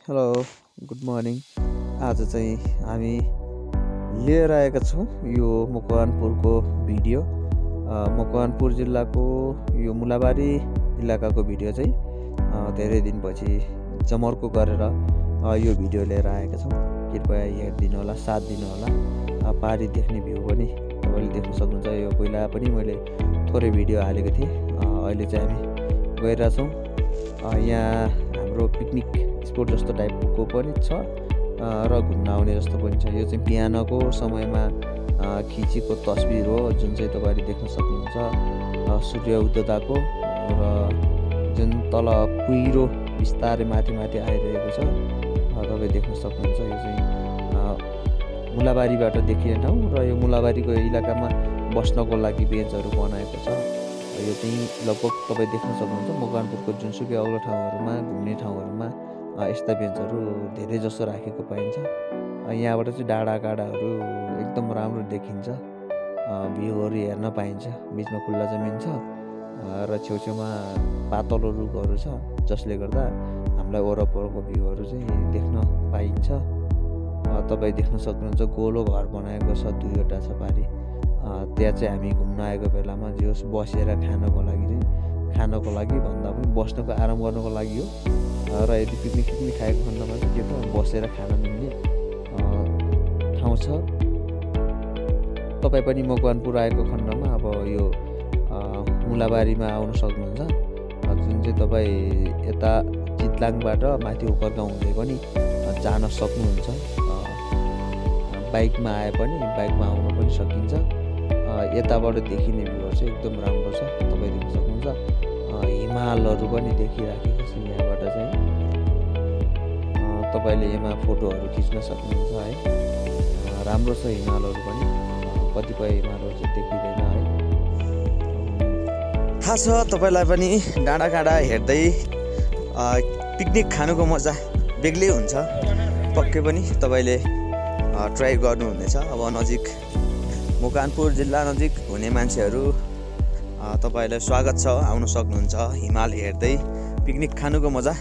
Hello, good morning. आज चाहिँ हामी लिएर आएका छौँ यो मकवानपुरको भिडियो। मकवानपुर जिल्लाको यो मुलाबारी इलाकाको भिडियो चाहिँ धेरै दिनपछि जमर्को गरेर यो भिडियो लिएर आएका छौँ। कृपया हेरिदिनु होला, साथ दिनु होला। पारी देख्ने भ्यू पनि तपाईँले देख्न सक्नुहुन्छ। यो पहिला पनि मैले थोरै भिडियो हालेको थिएँ। अहिले चाहिँ हामी गइरहेछौँ। यहाँ हाम्रो पिकनिक स्पोट जस्तो टाइपको पनि छ र घुम्न आउने जस्तो पनि छ। यो चाहिँ बिहानको समयमा खिचेको तस्बिर हो, जुन चाहिँ तपाईँले देख्न सक्नुहुन्छ सूर्य उदयको र जुन तल कुहिरो बिस्तारै माथि माथि आइरहेको छ तपाईँ देख्न सक्नुहुन्छ। यो चाहिँ मुलाबारीबाट देखिने ठाउँ र यो मुलाबारीको इलाकामा बस्नको लागि बेन्चहरू बनाएको छ। यो चाहिँ लगभग तपाईँ देख्न सक्नुहुन्छ मकवानपुरको जुनसुकै अग्लो ठाउँहरूमा, घुम्ने ठाउँहरूमा यस्ता बेन्चहरू धेरै जसो राखेको पाइन्छ। यहाँबाट चाहिँ डाँडाकाँडाहरू एकदम राम्रो देखिन्छ, भ्यूहरू हेर्न पाइन्छ। बिचमा खुल्ला जमिन छ र छेउछेउमा पातलो रुखहरू छ, जसले गर्दा हामीलाई वरपरको भ्यूहरू चाहिँ देख्न पाइन्छ। तपाईँ देख्न सक्नुहुन्छ गोलो घर बनाएको छ, 2वटा छ पारी। त्यहाँ चाहिँ हामी घुम्न आएको बेलामा जे होस् बसेर खानको लागि भन्दा पनि बस्नको आराम गर्नको लागि हो। र यदि पिकनिक खाएको खण्डमा चाहिँ के त बसेर खान मिल्ने ठाउँ छ। तपाईँ पनि मकवानपुर आएको खण्डमा अब यो मुलाबारीमा आउन सक्नुहुन्छ। जुन चाहिँ तपाईँ यता चितलाङबाट माथि उखरगाउँ हुँदै पनि जान सक्नुहुन्छ। बाइकमा आए पनि बाइकमा आउन पनि सकिन्छ। यताबाट देखिने भ्यूहरू चाहिँ एकदम राम्रो छ, तपाईँ देख्न सक्नुहुन्छ। हिमालहरू पनि देखिराखेको छ यहाँबाट चाहिँ। तपाईँले यसमा फोटोहरू खिच्न सक्नुहुन्छ है। राम्रो छ हिमालहरू पनि, कतिपय हिमालहरू चाहिँ देखिँदैन है। थाहा छ तपाईँलाई पनि डाँडाकाँडा हेर्दै पिकनिक खानुको मजा बेग्लै हुन्छ। पक्कै पनि तपाईँले ट्राई गर्नुहुनेछ। अब नजिक मकवानपुर जिल्ला नजिक हुने मान्छेहरू तपाईँलाई स्वागत छ, आउन सक्नुहुन्छ। हिमाल हेर्दै पिकनिक खानुको मजा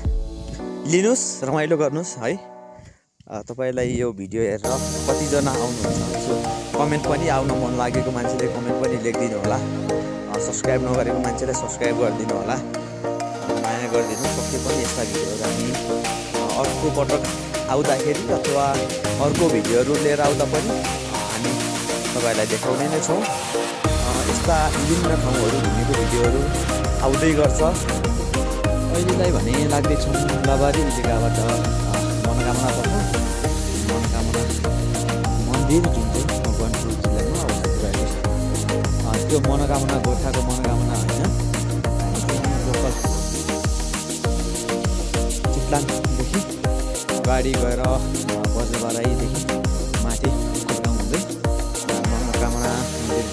लिनुहोस्, रमाइलो गर्नुहोस् है। तपाईँलाई यो भिडियो हेरेर कतिजना आउनुहुन्छ सो कमेन्ट पनि, आउन मन लागेको मान्छेले कमेन्ट पनि लेखिदिनु होला। सब्सक्राइब नगरेको मान्छेले सब्सक्राइब गरिदिनु होला, माया गरिदिनु। पक्कै पनि यस्ता भिडियोहरू हामी अर्को पटक आउँदाखेरि अथवा अर्को भिडियोहरू लिएर आउँदा पनि हामी तपाईँलाई देखाउने नै छौँ। यस्ता विभिन्न ठाउँहरू घुमेको भिडियोहरू आउँदै गर्छ। अहिलेलाई भने लाग्दैछौँ मुलाबारी इलाकाबाट मनोकामना मन्दिर, जुन चाहिँ मकवानपुर जिल्लामा अवस्थित रहेको छ। त्यो मनोकामना गोर्खाको मनोकामना होइन, लोकल चितलाङदेखि अगाडि गएर बजबाराईदेखि माथि उखरगाउँ हुँदै मनोकामना मन्दिर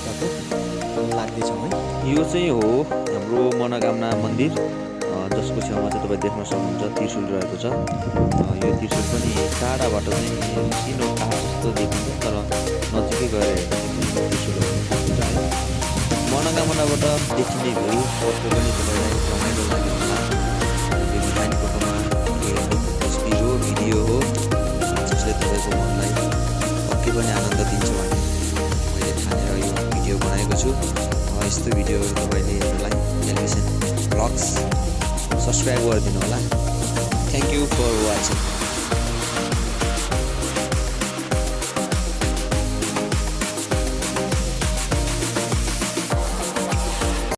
लाग्दैछौँ है। यो चाहिँ हो हाम्रो मनोकामना मन्दिर, जसको छेउमा चाहिँ तपाईँ देख्न सक्नुहुन्छ त्रिशुल रहेको छ। यो त्रिशुल पनि टाढाबाट चाहिँ मसिनो काठ जस्तो देखिन्छ, तर नजिकै गएर हेर्दा त्रिशुलहरू देखिन्छ है। मनोकामनाबाट देखिने भ्यू पक्कै पनि तपाईँलाई रमाइलो लाग्यो होला। यो डिजाइन फोटोमा तस्बिर हो, भिडियो हो, जसले तपाईँको मनलाई पक्कै पनि आनन्द दिन्छ भन्ने मैले ठानेर यो भिडियो बनाएको छु। यस्तो भिडियोहरू तपाईँले हेर्नलाई टेलिभिजन ब्लग्स सब्सक्राइब गरिदिनु होला। Thank you for watching.